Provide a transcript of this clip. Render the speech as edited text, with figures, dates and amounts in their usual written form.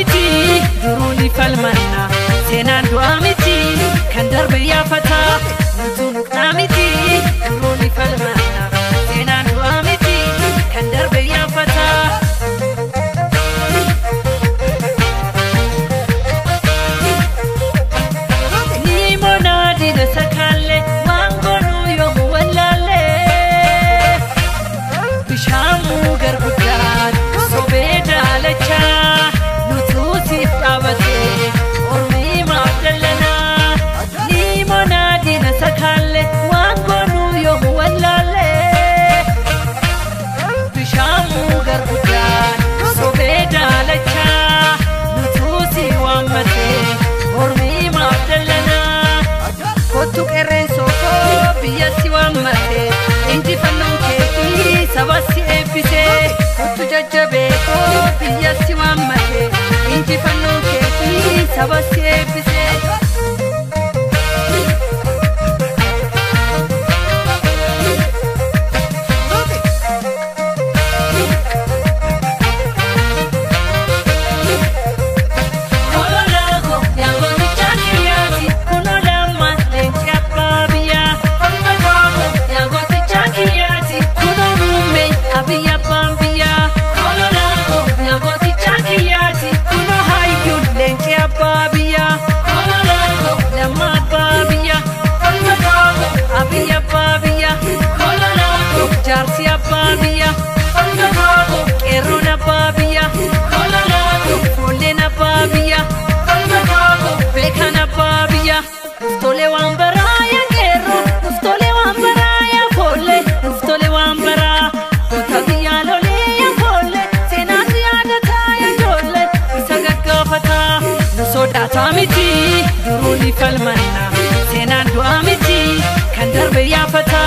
miti duruni falmanna seenaan du'aa miti kan darbe yaafata nutunuqnaa miti duruni falmanna seenaan du'aa miti kan darbe yaafata niimonaadina sakaalle waangonu yomu wallaalle bishaamuu garguddaan sobee daalachaa nutuusiif dhaabatee ormii maafdallanaa niimonaadina sakaalle waangonu yomu wallaalle bishaamuu garguddaan sobee daalachaa nutuusii waammatee ormii maafdallanaa kottu qerreen sookoo biyyatti waammatee injifannoon keetii sabasi eebbisee kottu jajjabeekoo biyyatti waammatee injifannoon keetii sabasi eebbisee Jarsi abbabiya, keruna abbabiya, folena abbabiya, bekan abbabiya. Uftole wambaraya kero, uftole wambaraya fole, uftole wambara. Utabiya lole ya fole, senati adata ya jole. Isagagafata, nusodata miti, duruni falmanna. Senan du'a miti, kan darbe yaafata.